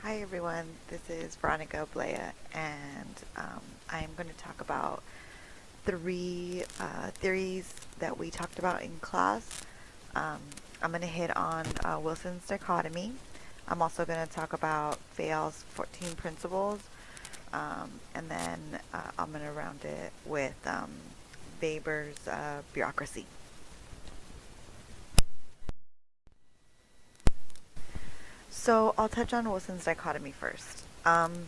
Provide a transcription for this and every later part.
Hi everyone, this is Veronica Blea, and I'm going to talk about three theories that we talked about in class. Um, I'm going to hit on Wilson's dichotomy. I'm also going to talk about Fayol's 14 principles, and then I'm going to round it with Weber's bureaucracy. So I'll touch on Wilson's dichotomy first. In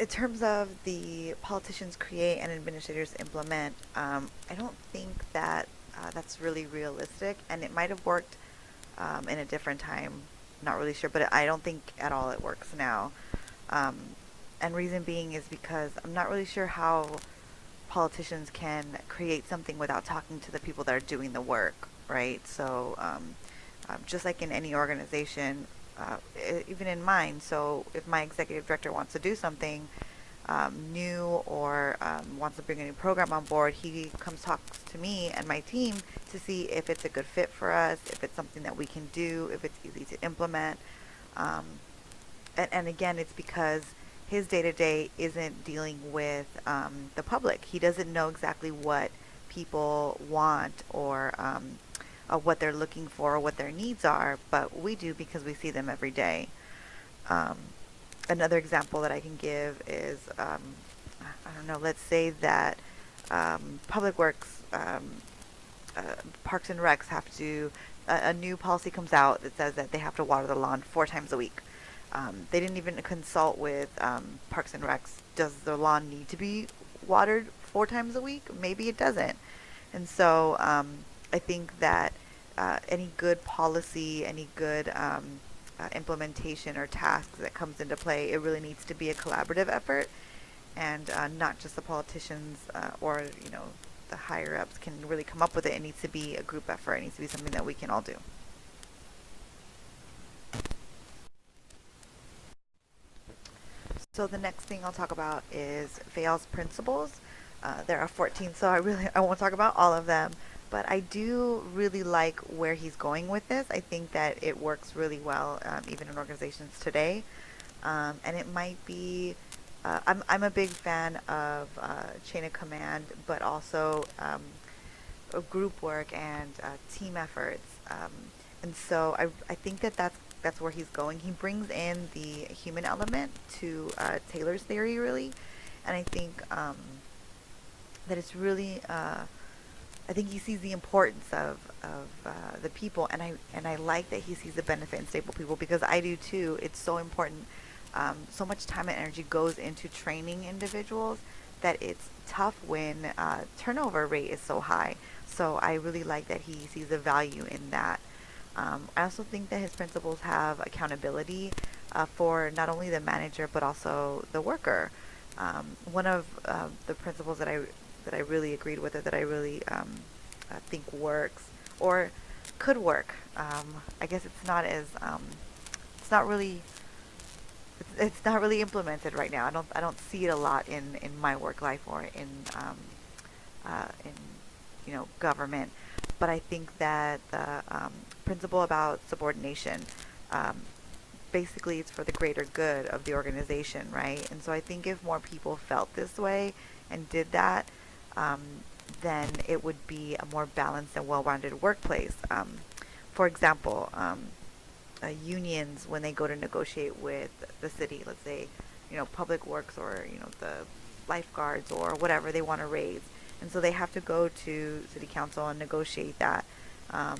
terms of the politicians create and administrators implement, I don't think that that's really realistic, and it might have worked in a different time. Not really sure, but I don't think at all it works now. Um, and reason being is because I'm not really sure how politicians can create something without talking to the people that are doing the work, right? Just like in any organization, even in mine. So if my executive director wants to do something new or wants to bring a new program on board, he comes talks to me and my team to see if it's a good fit for us, if it's something that we can do, if it's easy to implement. Um, and again, it's because his day to day isn't dealing with the public. He doesn't know exactly what people want or what they're looking for or what their needs are, but we do because we see them every day. Um, Another example that I can give is I don't know, let's say that Public Works, Parks and Recs have to, a new policy comes out that says that they have to water the lawn 4 times a week. They didn't even consult with Parks and Recs. Does the lawn need to be watered 4 times a week? Maybe it doesn't. And so I think that any good policy, any good implementation or tasks that comes into play, it really needs to be a collaborative effort, and not just the politicians or the higher ups can really come up with it. It needs to be a group effort. It needs to be something that we can all do. So the next thing I'll talk about is Fayol's principles. There are 14, so I won't talk about all of them, but I do really like where he's going with this. I think that it works really well, even in organizations today, and it might be. I'm a big fan of chain of command, but also of group work and team efforts. And so I think that that's where he's going. He brings in the human element to Taylor's theory, really, and I think that it's really. I think he sees the importance of the people, and I like that he sees the benefit in stable people because I do too. It's so important. So much time and energy goes into training individuals that it's tough when turnover rate is so high. So I really like that he sees the value in that. I also think that his principles have accountability for not only the manager but also the worker. One of the principles that I really agreed with, or that I really think works or could work. I guess it's not really it's not really implemented right now. I don't see it a lot in my work life or in government. But I think that the principle about subordination, um, basically it's for the greater good of the organization, right? And so I think if more people felt this way and did that, um, then it would be a more balanced and well-rounded workplace. For example, unions, when they go to negotiate with the city, let's say, Public Works or the lifeguards or whatever they want to raise, and so they have to go to city council and negotiate that. Um,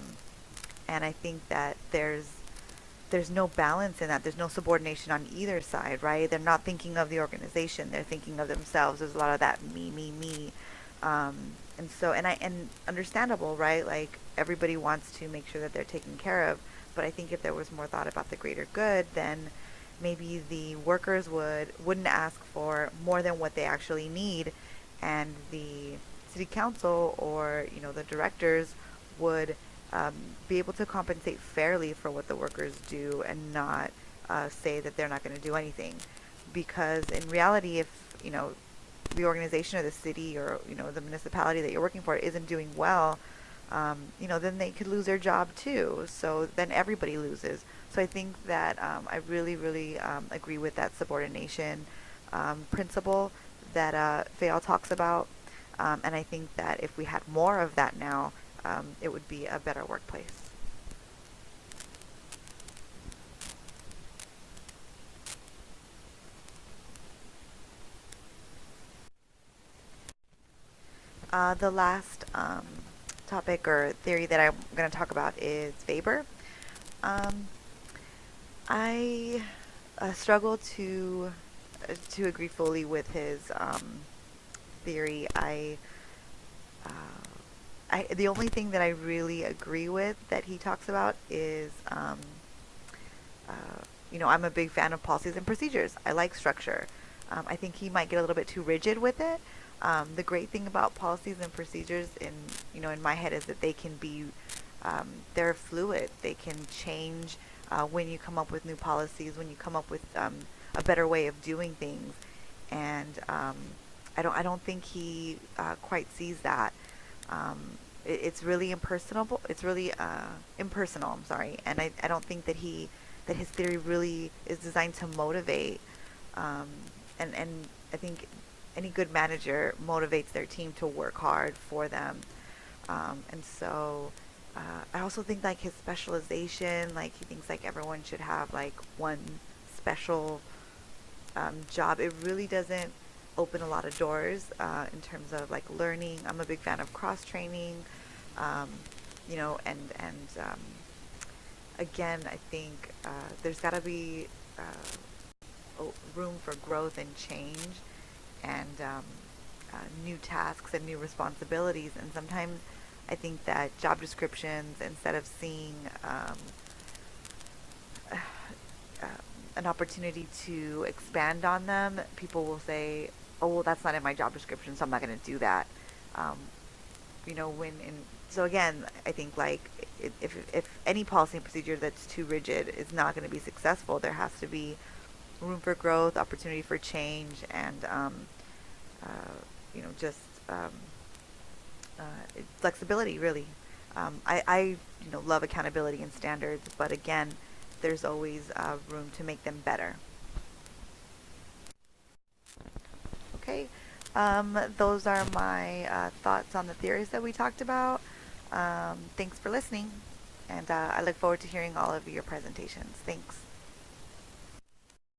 and I think that there's no balance in that. There's no subordination on either side, right? They're not thinking of the organization. They're thinking of themselves. There's a lot of that me. Um, and understandable, right? Like everybody wants to make sure that they're taken care of. But I think if there was more thought about the greater good, then maybe the workers wouldn't ask for more than what they actually need, and the city council or the directors would be able to compensate fairly for what the workers do and not say that they're not going to do anything. Because in reality, if the organization or the city or the municipality that you're working for isn't doing well, then they could lose their job too. So then everybody loses. So I think that I really, really agree with that subordination principle that Fayal talks about. And I think that if we had more of that now, it would be a better workplace. The last topic or theory that I'm going to talk about is Weber. Um, I struggle to agree fully with his theory. Uh, the only thing that I really agree with that he talks about is uh, I'm a big fan of policies and procedures. I like structure. I think he might get a little bit too rigid with it. The great thing about policies and procedures in my head is that they can be, they're fluid. They can change when you come up with new policies, when you come up with a better way of doing things. And I don't think he quite sees that. It's really impersonable. It's really impersonal. I'm sorry, and I don't think that his theory really is designed to motivate. Um, and I think any good manager motivates their team to work hard for them. And so I also think like his specialization, like he thinks like everyone should have like one special job. It really doesn't open a lot of doors in terms of like learning. I'm a big fan of cross training, um, and again, I think there's got to be room for growth and change and new tasks and new responsibilities. And sometimes I think that job descriptions, instead of seeing uh, an opportunity to expand on them, people will say, "Oh, well, that's not in my job description, so I'm not going to do that." Um, when in so again, I think like if any policy and procedure that's too rigid is not going to be successful, there has to be room for growth, opportunity for change, and uh, just um, uh, flexibility. Really, I love accountability and standards, but again, there's always room to make them better. Okay, those are my thoughts on the theories that we talked about. Thanks for listening, and I look forward to hearing all of your presentations. Thanks.